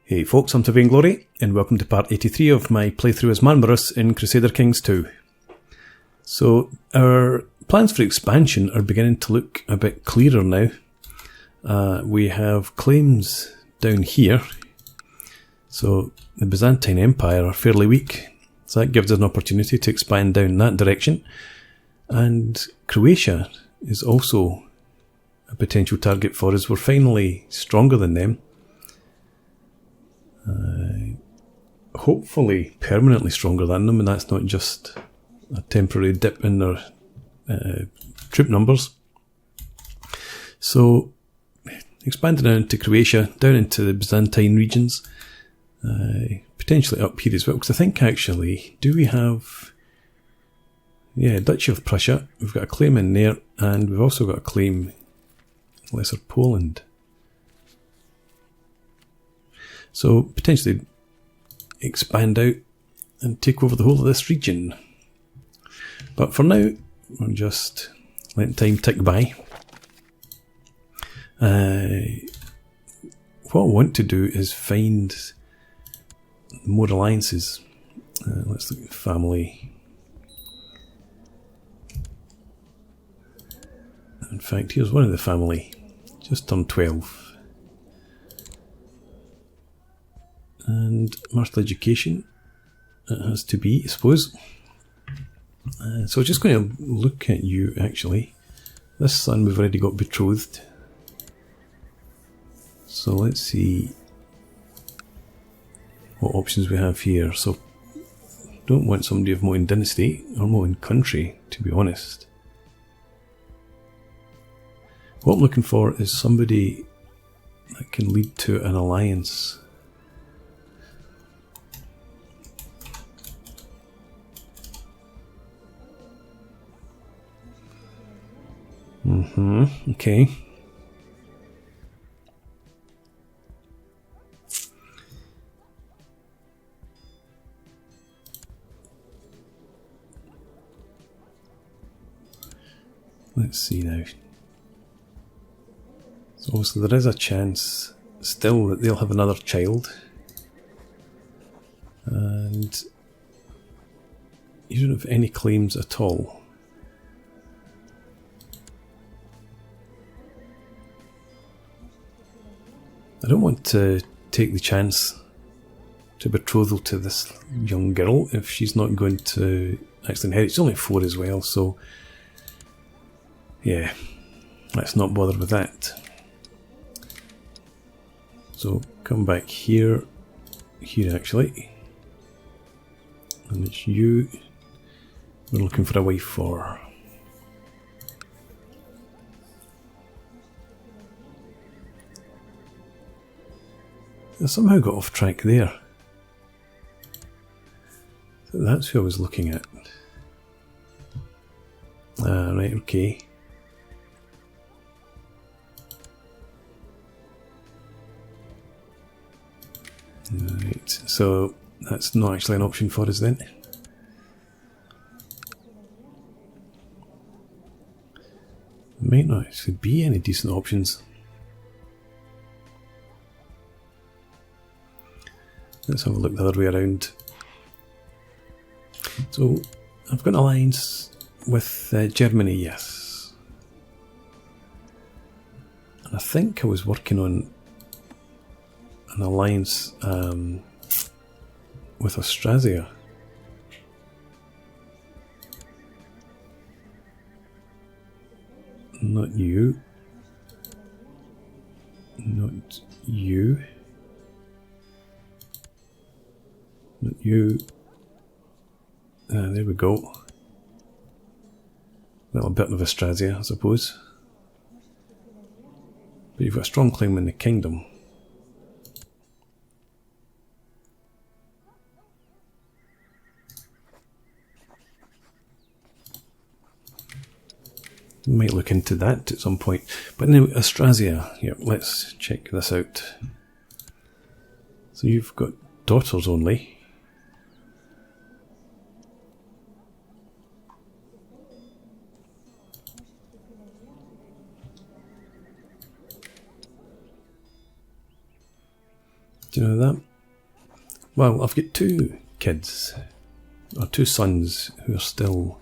Hey folks, I'm Vainglory, and welcome to part 83 of my playthrough as Marmaros in Crusader Kings II. So, our plans for expansion are beginning to look a bit clearer now. We have claims down here. So, the Byzantine Empire are fairly weak, so that gives us an opportunity to expand down that direction. And Croatia is also a potential target for us. We're finally stronger than them. Hopefully permanently stronger than them, and that's not just a temporary dip in their troop numbers. So, expanding down into Croatia, down into the Byzantine regions, potentially up here as well, because I think actually, do we have... Yeah, Duchy of Prussia, we've got a claim in there, and we've also got a claim in Lesser Poland. So, potentially expand out and take over the whole of this region. But for now, we're just letting time tick by. What I want to do is find more alliances. Let's look at family. In fact, here's one of the family. Just turned 12. And martial education, it has to be, I suppose. So I'm just going to look at you, actually. This son we've already got betrothed. So let's see what options we have here. So, don't want somebody of Moan dynasty, or Moan country, to be honest. What I'm looking for is somebody that can lead to an alliance. Okay. Let's see now. So obviously there is a chance still that they'll have another child. And you don't have any claims at all. I don't want to take the chance to betrothal to this young girl if she's not going to actually inherit. She's only 4 as well, so yeah, let's not bother with that. So come back here actually, and it's you we're looking for a wife for. I somehow got off track there. So that's who I was looking at. Right, okay. Right, so that's not actually an option for us then. There might not actually be any decent options. Let's have a look the other way around. So, I've got an alliance with Germany, yes. And I think I was working on an alliance with Austrasia. Not you. Not you. Not you. There we go. A little bit of Austrasia, I suppose. But you've got a strong claim in the kingdom. Might look into that at some point. But anyway, Austrasia. Yeah, let's check this out. So you've got daughters only. Do you know that? Well, I've got 2 kids, or 2 sons who are still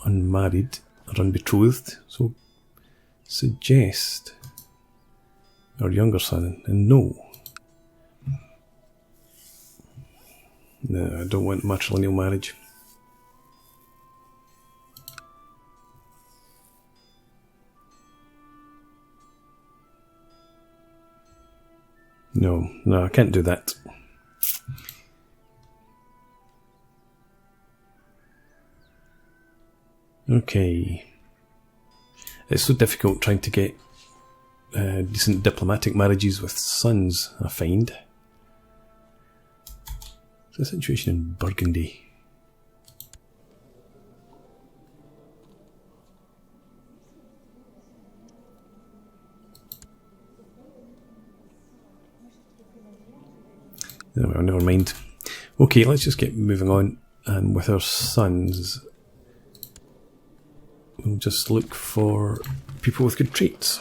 unmarried or unbetrothed, so suggest our younger son, and no, I don't want matrilineal marriage. No, I can't do that. Okay. It's so difficult trying to get decent diplomatic marriages with sons, I find. It's a situation in Burgundy. Oh, well, never mind. Okay, let's just get moving on, and with our sons, we'll just look for people with good traits.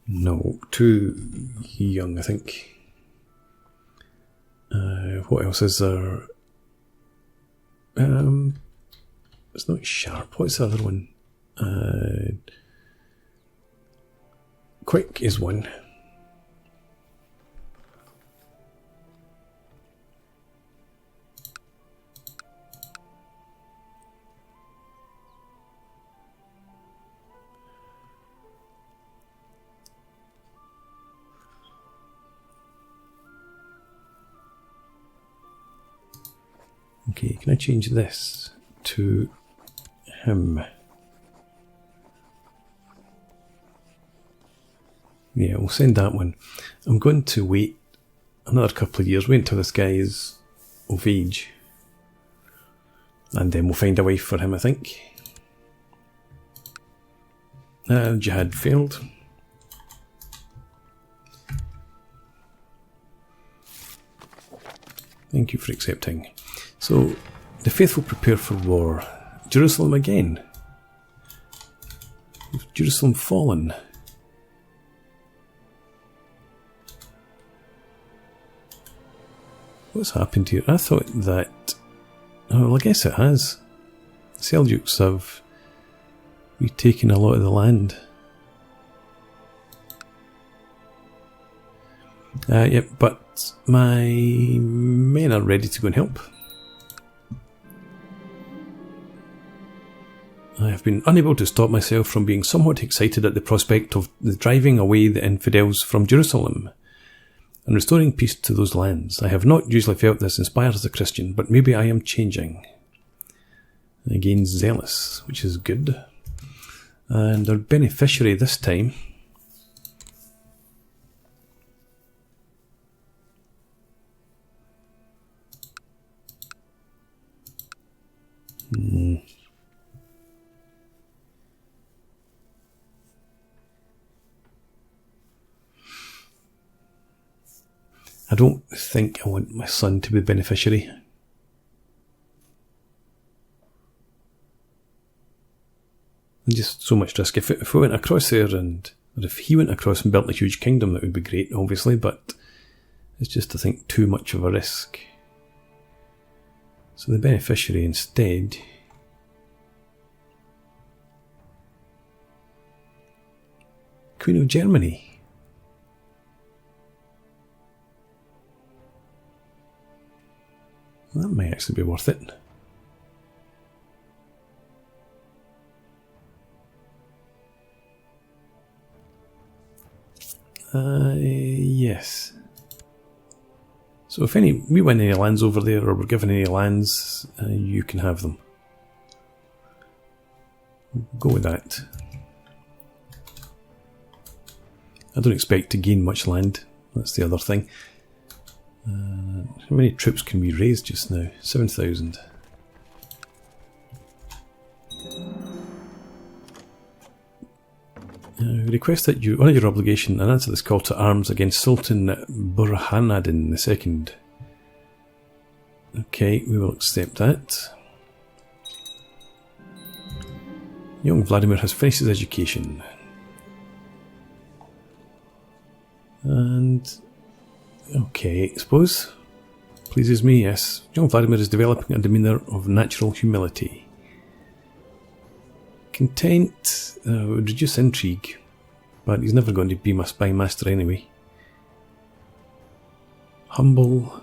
No, too young, I think. What else is there? It's not sharp. What's the other one? Quick is one. Okay, can I change this to him? Yeah, we'll send that one. I'm going to wait another couple of years, wait until this guy is of age, and then we'll find a wife for him, I think. Jihad failed. Thank you for accepting. So, the faithful prepare for war. Jerusalem again. Jerusalem fallen. What's happened here? I thought that... Oh, well, I guess it has. The Seljuks have retaken a lot of the land. Yep, but my men are ready to go and help. I have been unable to stop myself from being somewhat excited at the prospect of the driving away the infidels from Jerusalem and restoring peace to those lands. I have not usually felt this inspired as a Christian, but maybe I am changing. Again, zealous, which is good. And our beneficiary this time I don't think I want my son to be the beneficiary. And just so much risk. If we went across there or if he went across and built a huge kingdom, that would be great, obviously, but it's just, I think, too much of a risk. So the beneficiary instead Queen of Germany. That might actually be worth it. Yes. So if we win any lands over there, or we're given any lands, you can have them. Go with that. I don't expect to gain much land. That's the other thing. How many troops can we raise just now? 7,000. Request that you honour your obligation and answer this call to arms against Sultan Burhanadin II. Okay, we will accept that. Young Vladimir has finished his education. And... okay, I suppose. Pleases me, yes. Young Vladimir is developing a demeanour of natural humility. Content would reduce intrigue, but he's never going to be my spy master anyway. Humble.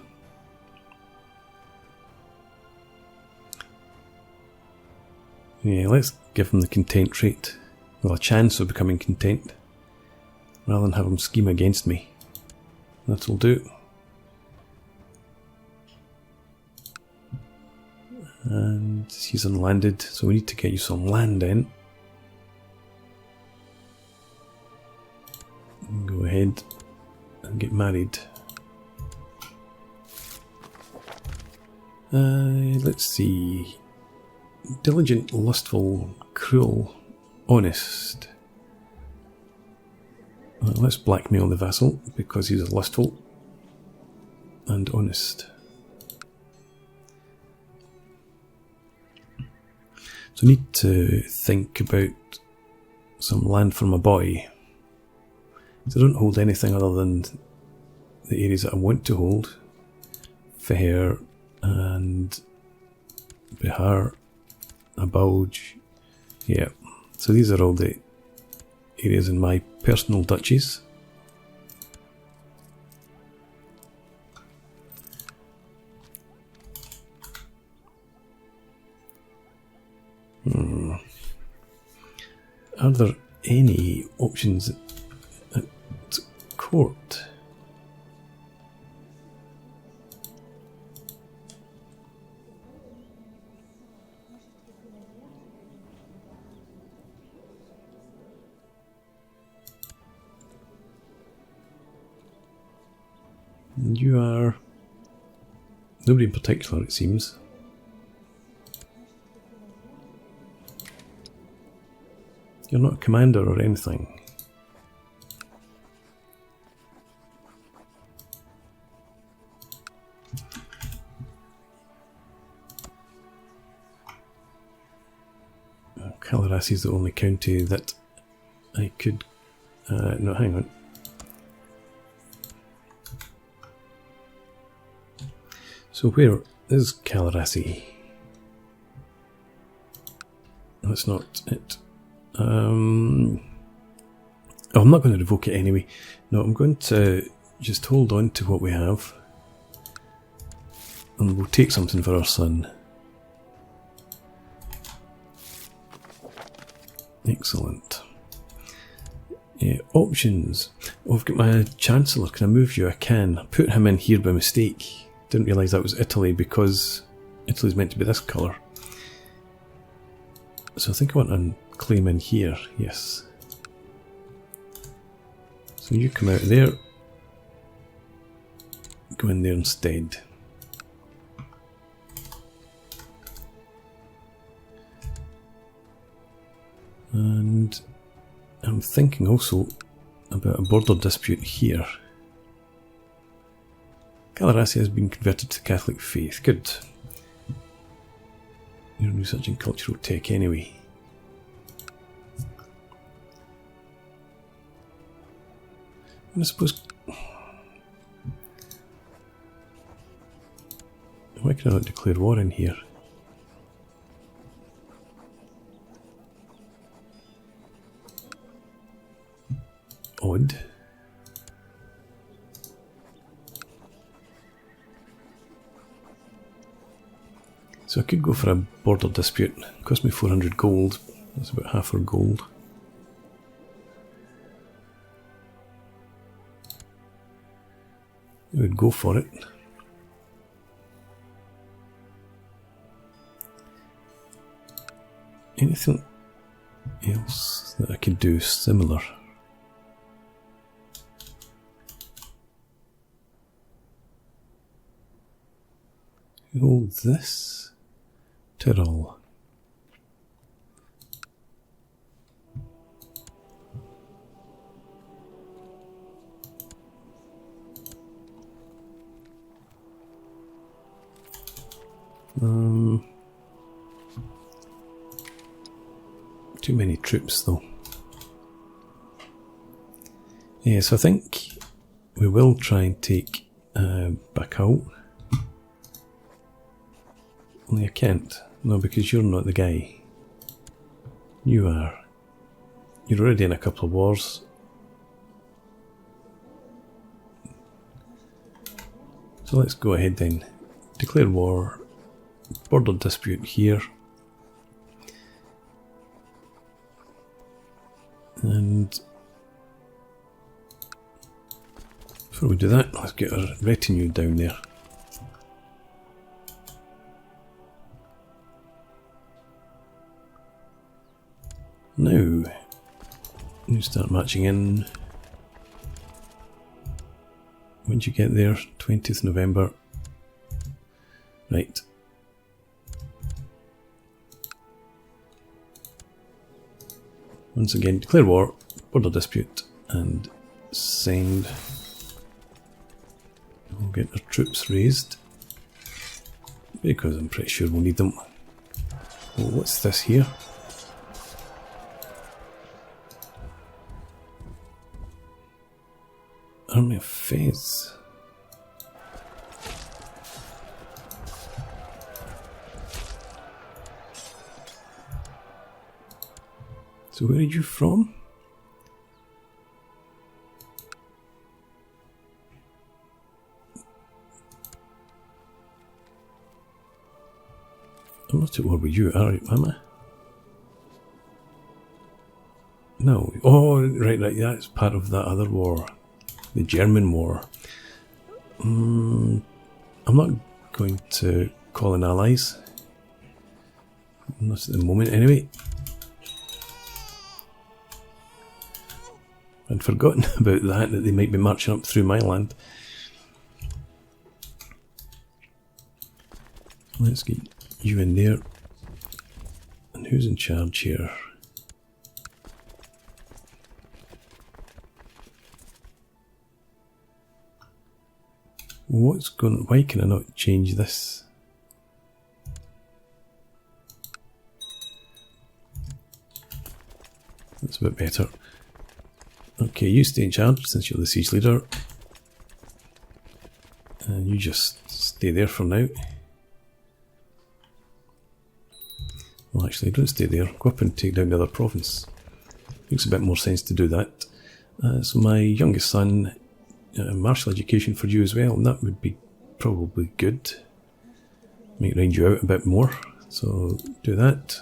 Yeah, let's give him the content trait. Well, a chance of becoming content, rather than have him scheme against me. That'll do. And he's unlanded, so we need to get you some land in. Go ahead and get married. Let's see. Diligent, lustful, cruel, honest. Let's blackmail the vassal because he's lustful and honest. So I need to think about some land for my boy. So I don't hold anything other than the areas that I want to hold. Fair and Bihar, Abauj. Yeah, so these are all the areas in my personal duchies. Are there any options at court? You are nobody in particular, it seems. You're not a commander or anything. Kalorassi is the only county that I could... no, hang on. So where is Kalorassi? That's not it. Oh, I'm not going to revoke it anyway. No, I'm going to just hold on to what we have. And we'll take something for our son. Excellent. Yeah, options. Oh, I've got my Chancellor. Can I move you? I can. I put him in here by mistake. Didn't realise that was Italy because Italy's meant to be this colour. So I think I want to claim in here, yes. So you come out there, go in there instead. And I'm thinking also about a border dispute here. Kalorassi has been converted to the Catholic faith. Good. You're researching cultural tech anyway. And I suppose... why can I not declare war in here? Odd. So I could go for a border dispute. It cost me 400 gold. That's about half our gold. I would go for it. Anything else that I could do similar? Hold this. Tyrol. Too many troops though. Yeah, so I think we will try and take back out. Only I can't. No, because you're not the guy. You are. You're already in a couple of wars. So let's go ahead then. Declare war. Border dispute here. And before we do that, let's get our retinue down there. Now, you start marching in. When did you get there? 20th November. Right. Once again, declare war, border dispute, and send. We'll get our troops raised, because I'm pretty sure we'll need them. Oh, what's this here? Army of Fez. So where are you from? I'm not at war with you, am I? No. Oh, right, that's part of that other war. The German war. I'm not going to call in allies. Not at the moment, anyway. I'd forgotten about that they might be marching up through my land. Let's get you in there. And who's in charge here? What's going? Why can I not change this? That's a bit better. Okay, you stay in charge since you're the siege leader. And you just stay there for now. Well, actually, don't stay there. Go up and take down the other province. Makes a bit more sense to do that. So my youngest son, martial education for you as well, and that would be probably good. Might round you out a bit more, so do that.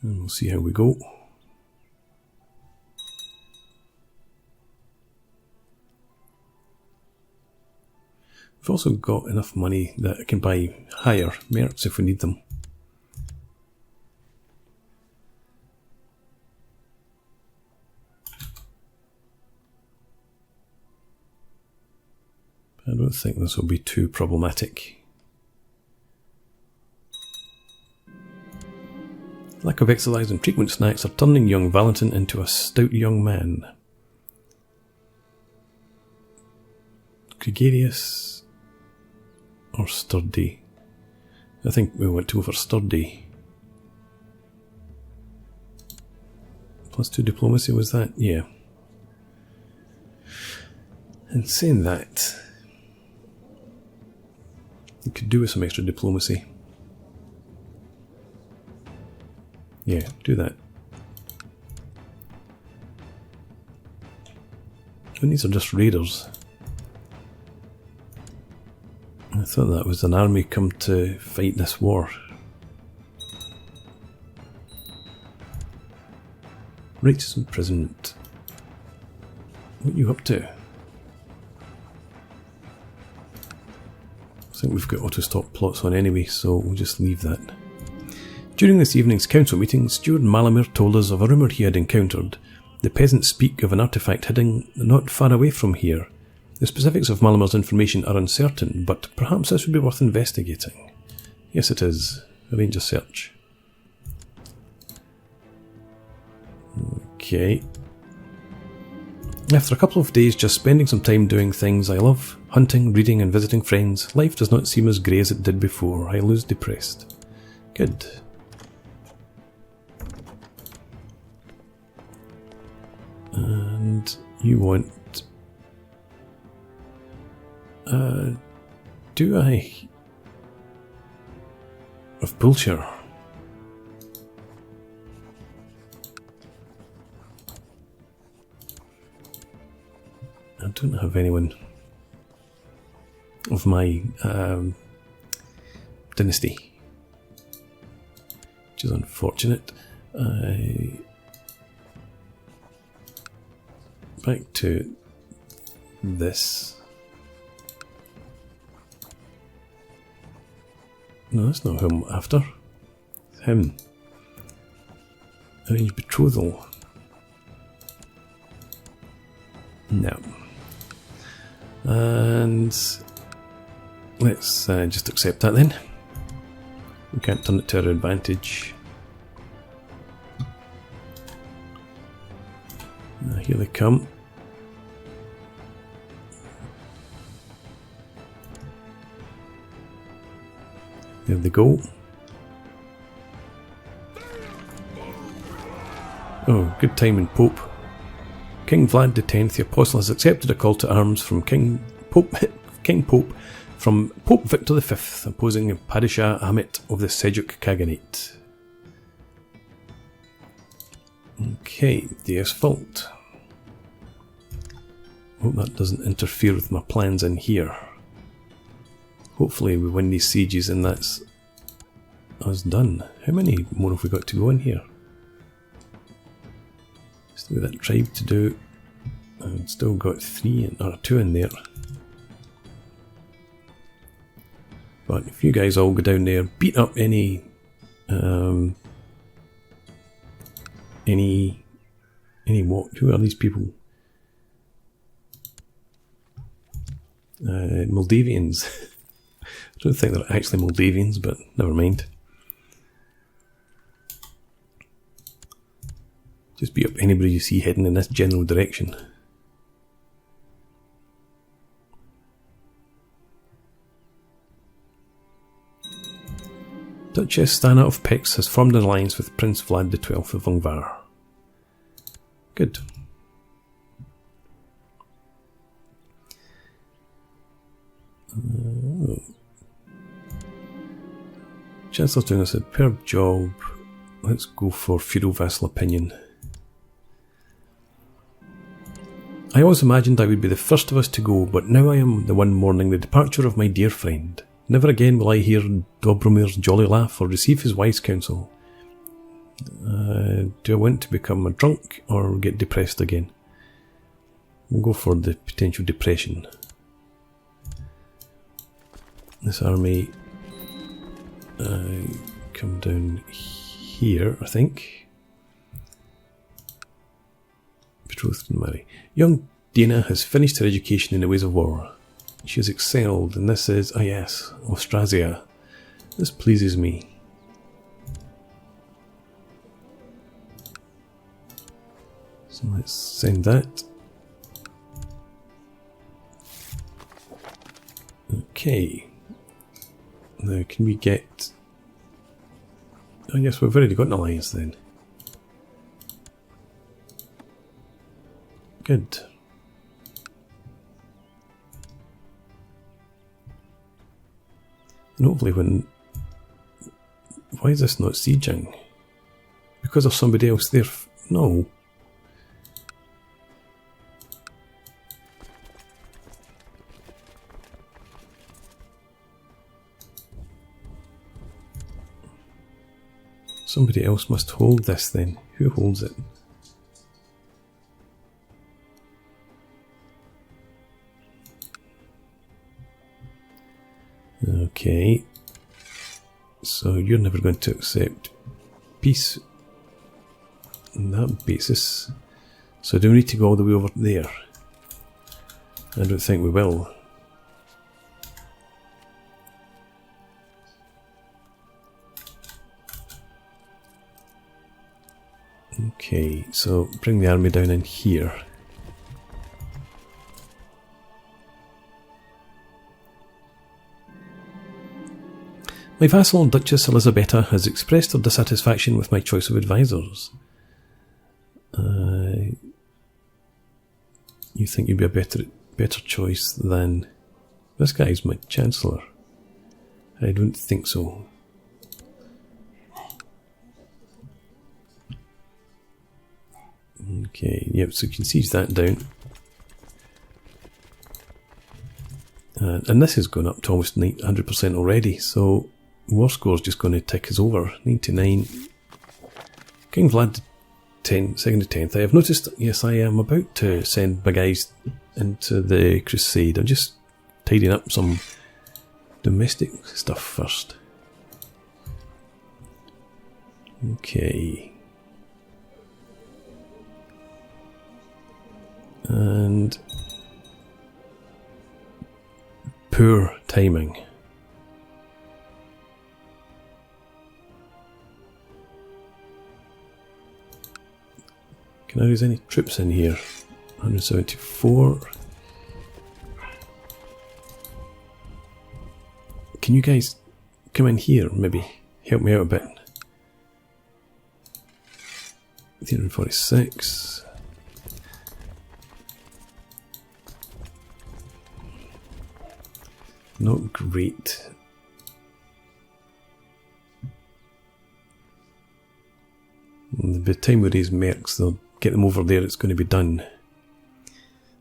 And we'll see how we go. We've also got enough money that I can buy higher mercs if we need them. I don't think this will be too problematic. Lack of exercise and frequent snacks are turning young Valentin into a stout young man. Gregarious or sturdy? I think we want to go for sturdy. +2 diplomacy, was that? Yeah. And saying that, you could do with some extra diplomacy. Yeah, do that. And these are just raiders. I thought that was an army come to fight this war. Righteous imprisonment. What are you up to? I think we've got auto-stop plots on anyway, so we'll just leave that. During this evening's council meeting, Steward Malamir told us of a rumour he had encountered. The peasants speak of an artefact hidden not far away from here. The specifics of Malamir's information are uncertain, but perhaps this would be worth investigating. Yes, it is. Arrange a search. Okay. After a couple of days just spending some time doing things I love, hunting, reading and visiting friends, life does not seem as grey as it did before. I lose depressed. Good. And you want... do I... of Bullshire? I don't have anyone of my dynasty, which is unfortunate. Back to this. No, that's not who I'm after. It's him. Arrange betrothal. No. And let's just accept that then. We can't turn it to our advantage. Here they come. There they go. Oh, good timing, Pope. King Vlad X, the Apostle, has accepted a call to arms from King Pope from Pope Victor V, opposing Padishah Ahmet of the Seljuk Khaganate. Okay, the assault. Hope that doesn't interfere with my plans in here. Hopefully we win these sieges and that's us done. How many more have we got to go in here? Still got that tribe to do. I've still got 3 or 2 in there. But if you guys all go down there, beat up any what? Who are these people? Moldavians. I don't think they're actually Moldavians, but never mind. Just beat up anybody you see heading in this general direction. Duchess Stana of Pix has formed an alliance with Prince Vlad XII of Ungvar. Good. Chancellor's doing a superb job. Let's go for feudal vassal opinion. I always imagined I would be the first of us to go, but now I am the one mourning the departure of my dear friend. Never again will I hear Dobromir's jolly laugh or receive his wise counsel. Do I want to become a drunk or get depressed again? We'll go for the potential depression. This army come down here, I think. Betrothed and marry. Young Dana has finished her education in the ways of war. She has excelled, and this is, yes, Austrasia. This pleases me. So let's send that. Okay. Now, can we get... Oh yes, we've already got an alliance then. Good. And hopefully when... Why is this not sieging? Because of somebody else there? No. Somebody else must hold this then. Who holds it? Okay. So you're never going to accept peace on that basis. So do we need to go all the way over there? I don't think we will. Okay, so bring the army down in here. My vassal, Duchess Elisabetta, has expressed her dissatisfaction with my choice of advisors. You think you'd be a better choice than... This guy's my chancellor. I don't think so. Okay, yep, so you can siege that down. And this is going up to almost 100% already, so war score is just going to tick us over. 99. King Vlad 2nd to 10th. I have noticed, yes, I am about to send my guys into the crusade. I'm just tidying up some domestic stuff first. Okay. And poor timing. Can I use any troops in here? 174. Can you guys come in here, maybe help me out a bit? 346. Not great. And by the time we raise mercs, they'll get them over there, it's going to be done.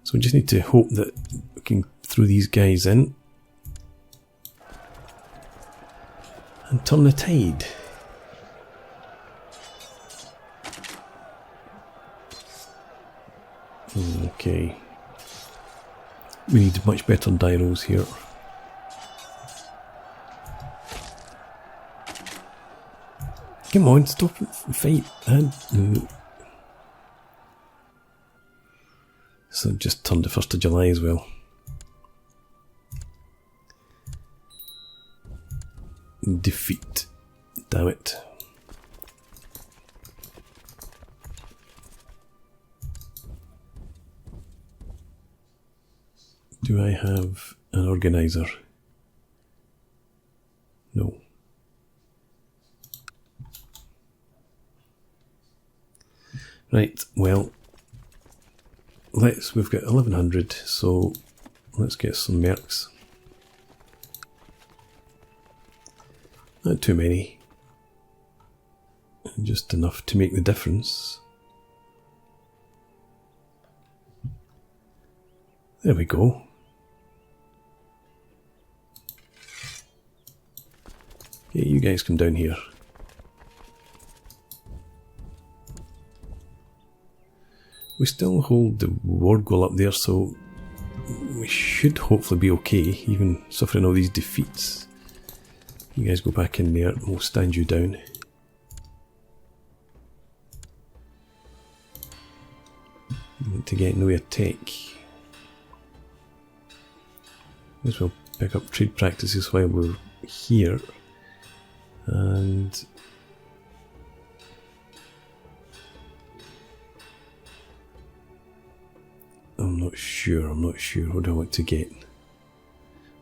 So we just need to hope that we can throw these guys in and turn the tide. Okay. We need much better die rolls here. Come on, stop and fight. So just turned the 1st of July as well. Defeat. Damn it. Do I have an organizer? No. Right, well, we've got 1100, so let's get some mercs. Not too many. Just enough to make the difference. There we go. Okay, you guys come down here. We still hold the ward goal up there, so we should hopefully be okay, even suffering all these defeats. You guys go back in there, and we'll stand you down. To get no attack. May as well pick up trade practices while we're here. And I'm not sure. What do I want to get? I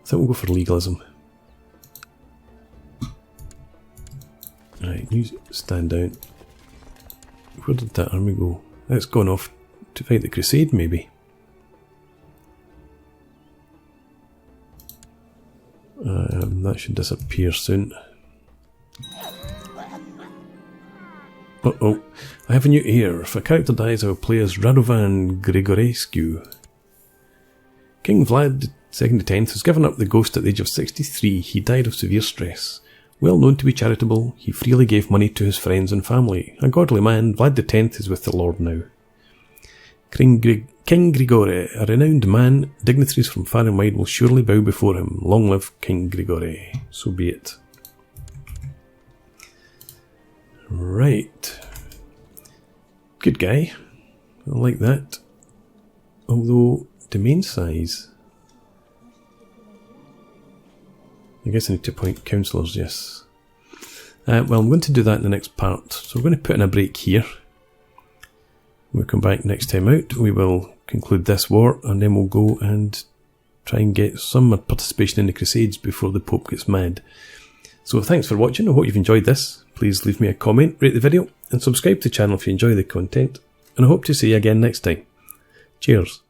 think we'll go for legalism. Right, you stand down. Where did that army go? It's gone off to fight the crusade, maybe. That should disappear soon. Uh-oh. I have a new heir. If a character dies, I will play as Radovan Grigorescu. King Vlad II to 10th was given up the ghost at the age of 63. He died of severe stress. Well known to be charitable, he freely gave money to his friends and family. A godly man, Vlad X is with the Lord now. King Grigore, a renowned man, dignitaries from far and wide will surely bow before him. Long live King Grigore. So be it. Right. Good guy. I like that. Although, domain size. I guess I need to appoint councillors, yes. Well, I'm going to do that in the next part. So we're going to put in a break here. When we come back next time out, we will conclude this war, and then we'll go and try and get some participation in the Crusades before the Pope gets mad. So thanks for watching, I hope you've enjoyed this. Please leave me a comment, rate the video, and subscribe to the channel if you enjoy the content, and I hope to see you again next time. Cheers.